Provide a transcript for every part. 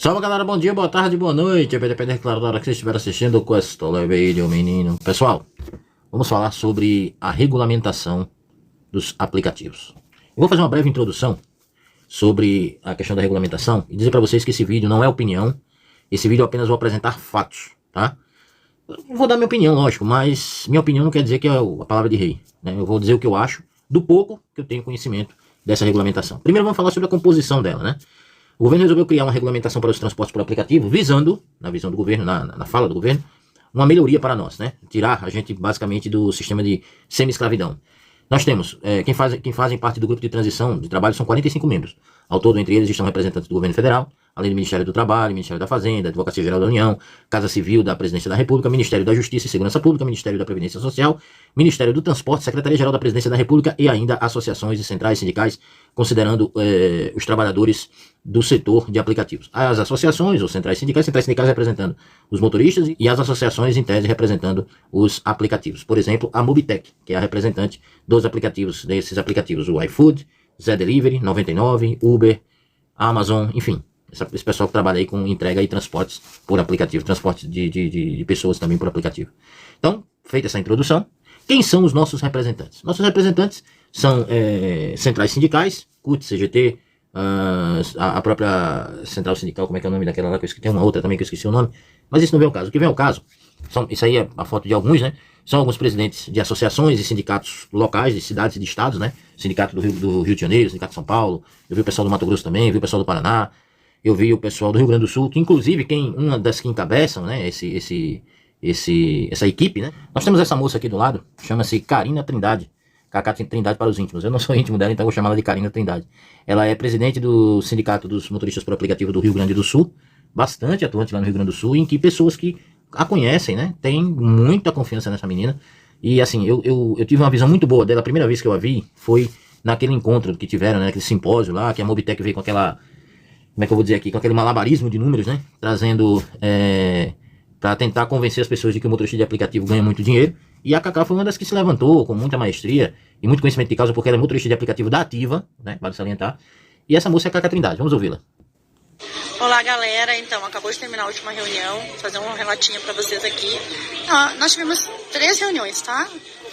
Salve galera, bom dia, boa tarde, boa noite. Depende da hora que vocês estiverem assistindo o Questo Vídeo, menino. Pessoal, vamos falar sobre a regulamentação dos aplicativos. Eu vou fazer uma breve introdução sobre a questão da regulamentação e dizer para vocês que esse vídeo não é opinião. Esse vídeo eu apenas vou apresentar fatos, tá? Eu vou dar minha opinião, lógico, mas minha opinião não quer dizer que é a palavra de rei, né? Eu vou dizer o que eu acho do pouco que eu tenho conhecimento dessa regulamentação. Primeiro vamos falar sobre a composição dela, né? O governo resolveu criar uma regulamentação para os transportes por aplicativo, visando, na visão do governo, na fala do governo, uma melhoria para nós, né? Tirar a gente basicamente do sistema de semi-escravidão. Nós temos, quem fazem parte do grupo de transição de trabalho são 45 membros. Ao todo, entre eles estão representantes do governo federal, além do Ministério do Trabalho, Ministério da Fazenda, Advocacia Geral da União, Casa Civil da Presidência da República, Ministério da Justiça e Segurança Pública, Ministério da Previdência Social, Ministério do Transporte, Secretaria-Geral da Presidência da República e ainda associações e centrais sindicais, considerando os trabalhadores do setor de aplicativos. As associações ou centrais sindicais representando os motoristas e as associações em tese representando os aplicativos. Por exemplo, a Mobitech, que é a representante dos aplicativos, desses aplicativos, o iFood, Zé Delivery, 99, Uber, Amazon, enfim. Esse pessoal que trabalha aí com entrega e transportes por aplicativo, transporte de pessoas também por aplicativo. Então, feita essa introdução, quem são os nossos representantes? Nossos representantes são centrais sindicais, CUT, CGT, a própria central sindical, como é que é o nome daquela lá, que eu esqueci, tem uma outra também que eu esqueci o nome, mas isso não vem ao caso. O que vem ao caso, isso aí é a foto de alguns, né? São alguns presidentes de associações e sindicatos locais, de cidades e de estados, né? Sindicato do Rio de Janeiro, Sindicato de São Paulo, eu vi o pessoal do Mato Grosso também, eu vi o pessoal do Paraná, eu vi o pessoal do Rio Grande do Sul, que inclusive uma das que encabeçam, né, essa equipe, né? Nós temos essa moça aqui do lado, chama-se Carina Trindade. Cacá Trindade para os íntimos. Eu não sou íntimo dela, então vou chamar ela de Carina Trindade. Ela é presidente do Sindicato dos Motoristas por Aplicativo do Rio Grande do Sul, bastante atuante lá no Rio Grande do Sul, em que pessoas que a conhecem, né, têm muita confiança nessa menina. E assim, eu tive uma visão muito boa dela. A primeira vez que eu a vi foi naquele encontro que tiveram, né, aquele simpósio lá, que a Mobitech veio com aquela, como é que eu vou dizer aqui, com aquele malabarismo de números, né, trazendo, para tentar convencer as pessoas de que o motorista de aplicativo ganha muito dinheiro. E a Cacá foi uma das que se levantou com muita maestria e muito conhecimento de causa, porque ela é motorista de aplicativo da Ativa, né, vale salientar. E essa moça é a Cacá Trindade, vamos ouvi-la. Olá galera, então acabou de terminar a última reunião, vou fazer um relatinho para vocês aqui. Nós tivemos 3 reuniões, tá?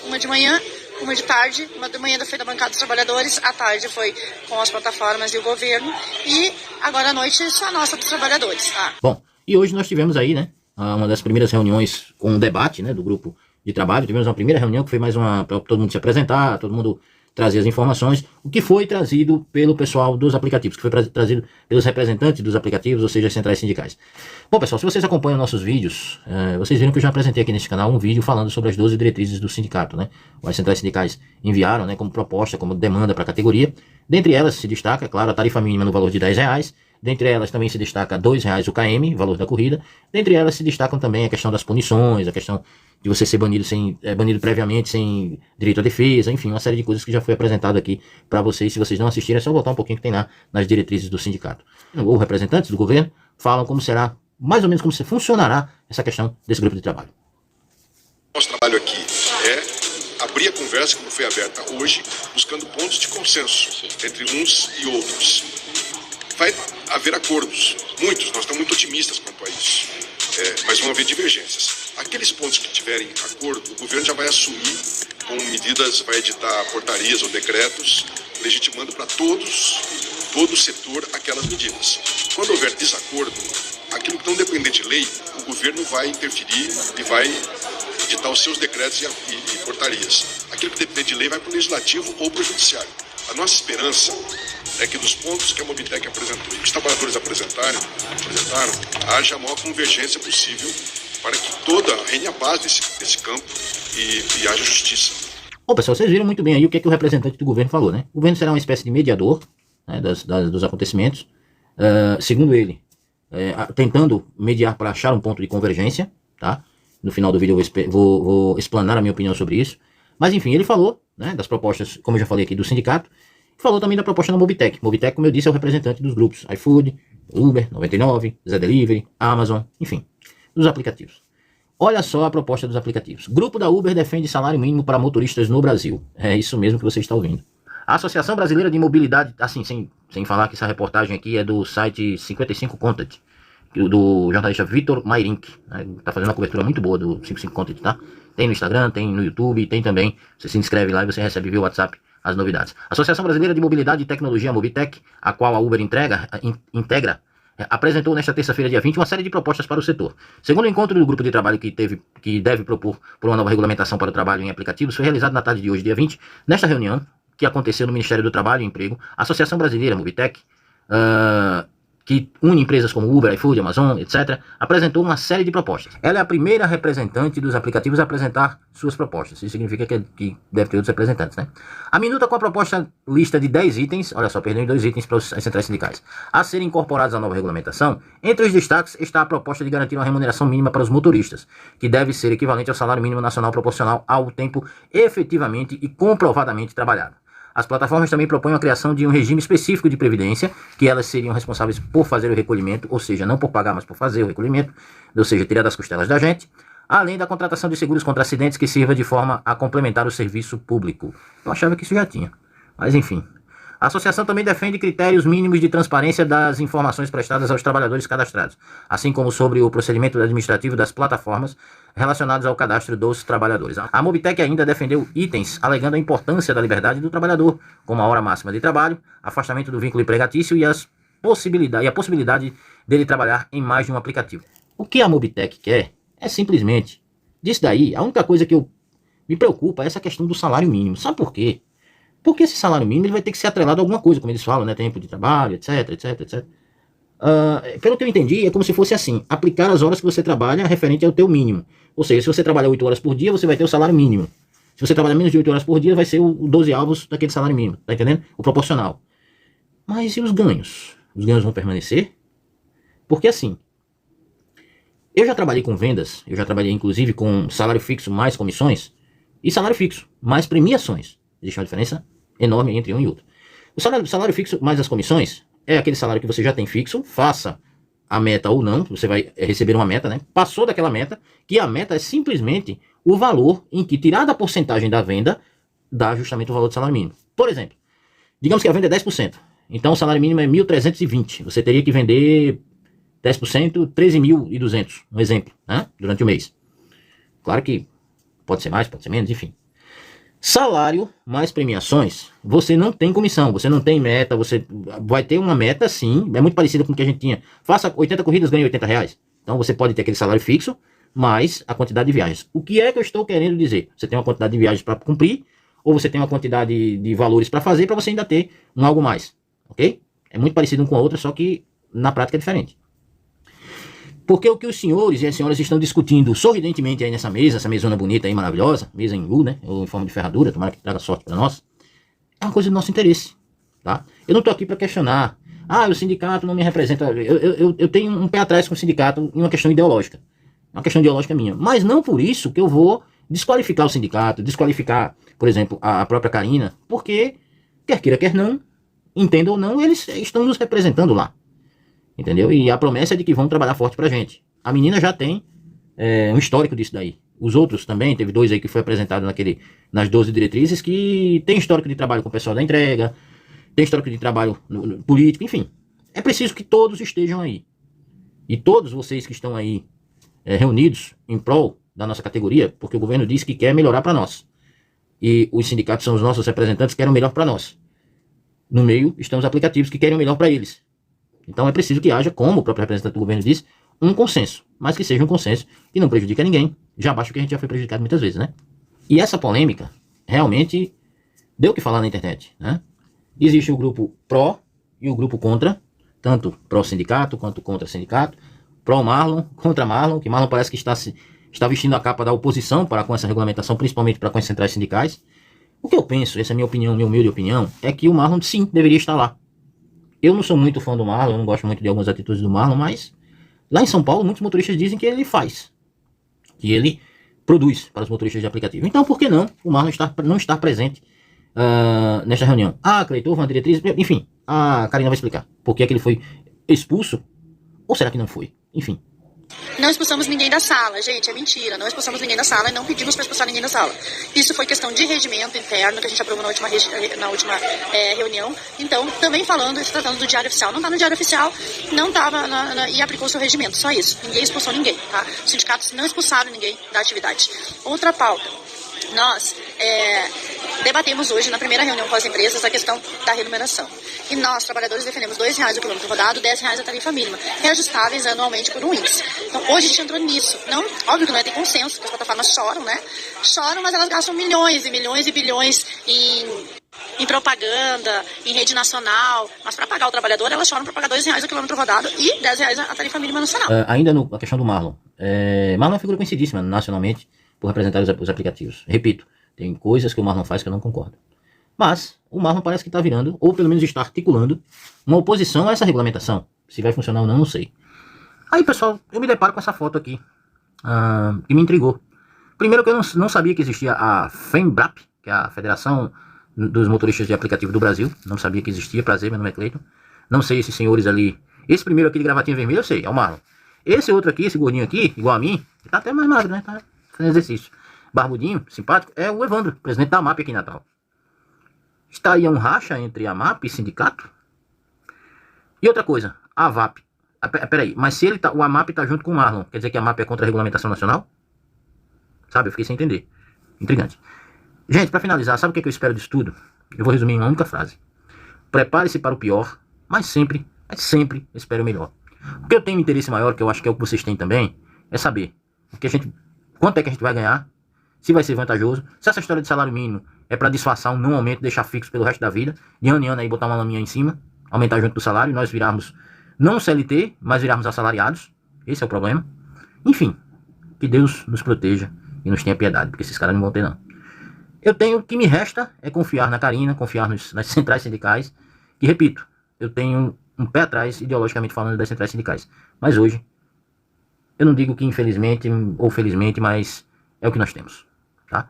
Uma de manhã, uma de tarde, uma de manhã foi da bancada dos trabalhadores, à tarde foi com as plataformas e o governo, e agora à noite só a nossa dos trabalhadores, tá? Bom, e hoje nós tivemos aí, né, uma das primeiras reuniões com um debate, né, do grupo de trabalho. Tivemos uma primeira reunião que foi mais uma para todo mundo se apresentar, todo mundo trazer as informações, o que foi trazido pelo pessoal dos aplicativos, que foi trazido pelos representantes dos aplicativos, ou seja, as centrais sindicais. Bom pessoal, se vocês acompanham nossos vídeos, vocês viram que eu já apresentei aqui neste canal um vídeo falando sobre as 12 diretrizes do sindicato, né? As centrais sindicais enviaram, né, como proposta, como demanda para a categoria. Dentre elas se destaca, claro, a tarifa mínima no valor de R$10. Dentre elas também se destaca R$2 o KM, valor da corrida. Dentre elas se destacam também a questão das punições, a questão de você ser banido banido previamente, sem direito à defesa, enfim, uma série de coisas que já foi apresentado aqui para vocês. Se vocês não assistirem, é só voltar um pouquinho que tem lá nas diretrizes do sindicato. Ou representantes do governo falam como será, mais ou menos como funcionará essa questão desse grupo de trabalho. Nosso trabalho aqui é abrir a conversa, como foi aberta hoje, buscando pontos de consenso entre uns e outros. Vai haver acordos, muitos, nós estamos muito otimistas quanto a isso, mas vão haver divergências. Aqueles pontos que tiverem acordo, o governo já vai assumir com medidas, vai editar portarias ou decretos, legitimando para todo o setor aquelas medidas. Quando houver desacordo, aquilo que não depender de lei, o governo vai interferir e vai editar os seus decretos e portarias. Aquilo que depender de lei vai para o legislativo ou para o judiciário. A nossa esperança é que dos pontos que a Mobitech apresentou e que os trabalhadores apresentaram, haja a maior convergência possível para que reine a paz desse campo e haja justiça. Bom pessoal, vocês viram muito bem aí o que é que o representante do governo falou, né? O governo será uma espécie de mediador, né, dos acontecimentos, segundo ele, tentando mediar para achar um ponto de convergência, tá? No final do vídeo eu vou explanar a minha opinião sobre isso. Mas enfim, ele falou, né, das propostas, como eu já falei aqui, do sindicato, e falou também da proposta da Mobitech. Mobitech, como eu disse, é o representante dos grupos iFood, Uber, 99, Zé Delivery, Amazon, enfim, dos aplicativos. Olha só a proposta dos aplicativos. Grupo da Uber defende salário mínimo para motoristas no Brasil. É isso mesmo que você está ouvindo. A Associação Brasileira de Mobilidade, assim, sem falar que essa reportagem aqui é do site 55 Contact. do jornalista Vitor Mairink, né? Tá fazendo uma cobertura muito boa do 55 Content, tá? Tem no Instagram, tem no YouTube, tem também. Você se inscreve lá e você recebe via WhatsApp as novidades. A Associação Brasileira de Mobilidade e Tecnologia, Mobitec, a qual a Uber integra, apresentou nesta terça-feira, dia 20, uma série de propostas para o setor. Segundo o encontro do grupo de trabalho que deve propor por uma nova regulamentação para o trabalho em aplicativos, foi realizado na tarde de hoje, dia 20, nesta reunião, que aconteceu no Ministério do Trabalho e Emprego, a Associação Brasileira, Mobitec, que une empresas como Uber, iFood, Amazon, etc., apresentou uma série de propostas. Ela é a primeira representante dos aplicativos a apresentar suas propostas. Isso significa que deve ter outros representantes, né? A minuta com a proposta lista de 10 itens, olha só, perdendo 2 itens para as centrais sindicais, a serem incorporados à nova regulamentação. Entre os destaques está a proposta de garantir uma remuneração mínima para os motoristas, que deve ser equivalente ao salário mínimo nacional proporcional ao tempo efetivamente e comprovadamente trabalhado. As plataformas também propõem a criação de um regime específico de previdência, que elas seriam responsáveis por fazer o recolhimento, ou seja, não por pagar, mas por fazer o recolhimento, ou seja, tirar das costelas da gente, além da contratação de seguros contra acidentes que sirva de forma a complementar o serviço público. Eu achava que isso já tinha, mas enfim. A associação também defende critérios mínimos de transparência das informações prestadas aos trabalhadores cadastrados, assim como sobre o procedimento administrativo das plataformas relacionados ao cadastro dos trabalhadores. A Mobitec ainda defendeu itens alegando a importância da liberdade do trabalhador, como a hora máxima de trabalho, afastamento do vínculo empregatício e a possibilidade dele trabalhar em mais de um aplicativo. O que a Mobitec quer é simplesmente, disso daí, a única coisa que me preocupa é essa questão do salário mínimo. Sabe por quê? Porque esse salário mínimo ele vai ter que ser atrelado a alguma coisa, como eles falam, né? Tempo de trabalho, etc. Pelo que eu entendi, é como se fosse assim, aplicar as horas que você trabalha referente ao teu mínimo. Ou seja, se você trabalha 8 horas por dia, você vai ter o salário mínimo. Se você trabalha menos de 8 horas por dia, vai ser o 12 avos daquele salário mínimo, tá entendendo? O proporcional. Mas e os ganhos? Os ganhos vão permanecer? Porque assim, eu já trabalhei com vendas, eu já trabalhei inclusive com salário fixo mais comissões, e salário fixo mais premiações. Existe uma diferença enorme entre um e outro. O salário fixo mais as comissões é aquele salário que você já tem fixo, faça a meta ou não, você vai receber uma meta, né? Passou daquela meta, que a meta é simplesmente o valor em que, tirada a porcentagem da venda, dá justamente o valor do salário mínimo. Por exemplo, digamos que a venda é 10%, então o salário mínimo é 1.320, você teria que vender 10%, 13.200, um exemplo, né? Durante o mês. Claro que pode ser mais, pode ser menos, enfim. Salário mais premiações, você não tem comissão, você não tem meta, você vai ter uma meta sim, é muito parecida com o que a gente tinha. Faça 80 corridas, ganhe R$80. Então você pode ter aquele salário fixo, mais a quantidade de viagens. O que é que eu estou querendo dizer? Você tem uma quantidade de viagens para cumprir, ou você tem uma quantidade de valores para fazer, para você ainda ter um algo mais, ok? É muito parecido um com a outra, só que na prática é diferente. Porque o que os senhores e as senhoras estão discutindo sorridentemente aí nessa mesa, essa mesona bonita aí, maravilhosa, mesa em U, né, ou em forma de ferradura, tomara que traga sorte para nós, é uma coisa do nosso interesse, tá? Eu não estou aqui para questionar, o sindicato não me representa, eu tenho um pé atrás com o sindicato em uma questão ideológica, uma questão ideológica minha, mas não por isso que eu vou desqualificar o sindicato, desqualificar, por exemplo, a própria Karina, porque, quer queira, quer não, entenda ou não, eles estão nos representando lá. Entendeu? E a promessa é de que vão trabalhar forte pra gente. A menina já tem um histórico disso daí. Os outros também, teve 2 aí que foi apresentado nas 12 diretrizes, que tem histórico de trabalho com o pessoal da entrega, tem histórico de trabalho no político, enfim. É preciso que todos estejam aí. E todos vocês que estão aí reunidos em prol da nossa categoria, porque o governo diz que quer melhorar para nós. E os sindicatos são os nossos representantes que querem o melhor para nós. No meio estão os aplicativos que querem o melhor para eles. Então é preciso que haja, como o próprio representante do governo diz, um consenso. Mas que seja um consenso que não prejudique a ninguém. Já abaixo que a gente já foi prejudicado muitas vezes, né? E essa polêmica realmente deu o que falar na internet, né? Existe o grupo pró e o grupo contra. Tanto pró-sindicato quanto contra-sindicato. Pró-Marlon, contra-Marlon. Que Marlon parece que está vestindo a capa da oposição para com essa regulamentação, principalmente para com as centrais sindicais. O que eu penso, essa é a minha opinião, minha humilde opinião, é que o Marlon sim deveria estar lá. Eu não sou muito fã do Marlon, eu não gosto muito de algumas atitudes do Marlon, mas lá em São Paulo muitos motoristas dizem que ele faz, que ele produz para os motoristas de aplicativo. Então por que não o Marlon não estar presente nesta reunião? Cleiton, uma diretriz, enfim, a Karina vai explicar por que é que ele foi expulso, ou será que não foi? Enfim. Não expulsamos ninguém da sala, gente, é mentira. Não expulsamos ninguém da sala e não pedimos para expulsar ninguém da sala. Isso foi questão de regimento interno que a gente aprovou na última reunião. Então, também falando, se tratando do Diário Oficial. Não está no Diário Oficial, não estava e aplicou seu regimento, só isso. Ninguém expulsou ninguém, tá? Os sindicatos não expulsaram ninguém da atividade. Outra pauta. Nós debatemos hoje, na primeira reunião com as empresas, a questão da remuneração. E nós, trabalhadores, defendemos R$2 o quilômetro rodado, R$10 a tarifa mínima, reajustáveis anualmente por um índice. Então, hoje a gente entrou nisso. Não, óbvio que não é ter consenso, porque as plataformas choram, né? Choram, mas elas gastam milhões e milhões e bilhões em propaganda, em rede nacional. Mas para pagar o trabalhador, elas choram para pagar R$2 o quilômetro rodado e R$10 a tarifa mínima nacional. Ainda na questão do Marlon. Marlon é uma figura conhecidíssima nacionalmente por representar os aplicativos. Repito, tem coisas que o Marlon faz que eu não concordo. Mas o Marlon parece que está virando, ou pelo menos está articulando, uma oposição a essa regulamentação. Se vai funcionar ou não, não sei. Aí, pessoal, eu me deparo com essa foto aqui, que me intrigou. Primeiro que eu não sabia que existia a FEMBRAP, que é a Federação dos Motoristas de Aplicativo do Brasil. Não sabia que existia. Prazer, meu nome é Cleiton. Não sei esses senhores ali. Esse primeiro aqui de gravatinha vermelha, eu sei, é o Marlon. Esse outro aqui, esse gordinho aqui, igual a mim, tá até mais magro, né? Tá fazendo exercício. Barbudinho, simpático, é o Evandro, presidente da MAP aqui em Natal. Está aí um racha entre a MAP e sindicato? E outra coisa, a VAP. Peraí, mas se o AMAP tá junto com o Marlon, quer dizer que a MAP é contra a regulamentação nacional? Sabe, eu fiquei sem entender. Intrigante. Gente, para finalizar, sabe o que eu espero disso tudo? Eu vou resumir em uma única frase. Prepare-se para o pior, mas sempre espere o melhor. O que eu tenho interesse maior, que eu acho que é o que vocês têm também, é saber quanto é que a gente vai ganhar, se vai ser vantajoso, se essa história de salário mínimo é para disfarçar um não aumento, deixar fixo pelo resto da vida, de ano em ano aí botar uma laminha em cima, aumentar junto do salário, e nós virarmos não CLT, mas virarmos assalariados. Esse é o problema. Enfim, que Deus nos proteja e nos tenha piedade, porque esses caras não vão ter não. O que me resta é confiar na Carina, confiar nas centrais sindicais, que repito, eu tenho um pé atrás, ideologicamente falando, das centrais sindicais. Mas hoje, eu não digo que infelizmente ou felizmente, mas é o que nós temos, tá?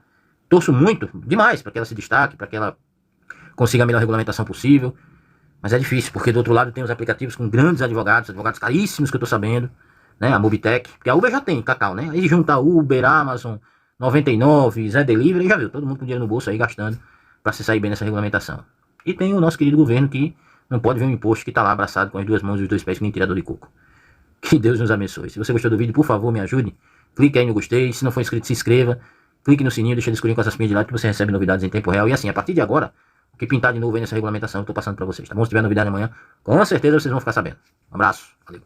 Torço muito, demais, para que ela se destaque, para que ela consiga a melhor regulamentação possível, mas é difícil, porque do outro lado tem os aplicativos com grandes advogados caríssimos que eu tô sabendo, né? A Mobitech, porque a Uber já tem, Cacau, né? Aí junta Uber, Amazon, 99, Zé Delivery, já viu, todo mundo com dinheiro no bolso aí gastando para se sair bem nessa regulamentação. E tem o nosso querido governo que não pode ver um imposto que tá lá abraçado com as duas mãos e os dois pés que nem tirador de coco. Que Deus nos abençoe. Se você gostou do vídeo, por favor, me ajude. Clique aí no gostei. Se não for inscrito, se inscreva. Clique no sininho, deixa ele escurinho com essas pinhas de lado que você recebe novidades em tempo real. E assim, a partir de agora, o que pintar de novo aí nessa regulamentação, eu tô passando para vocês, tá bom? Se tiver novidade amanhã, com certeza vocês vão ficar sabendo. Um abraço. Valeu.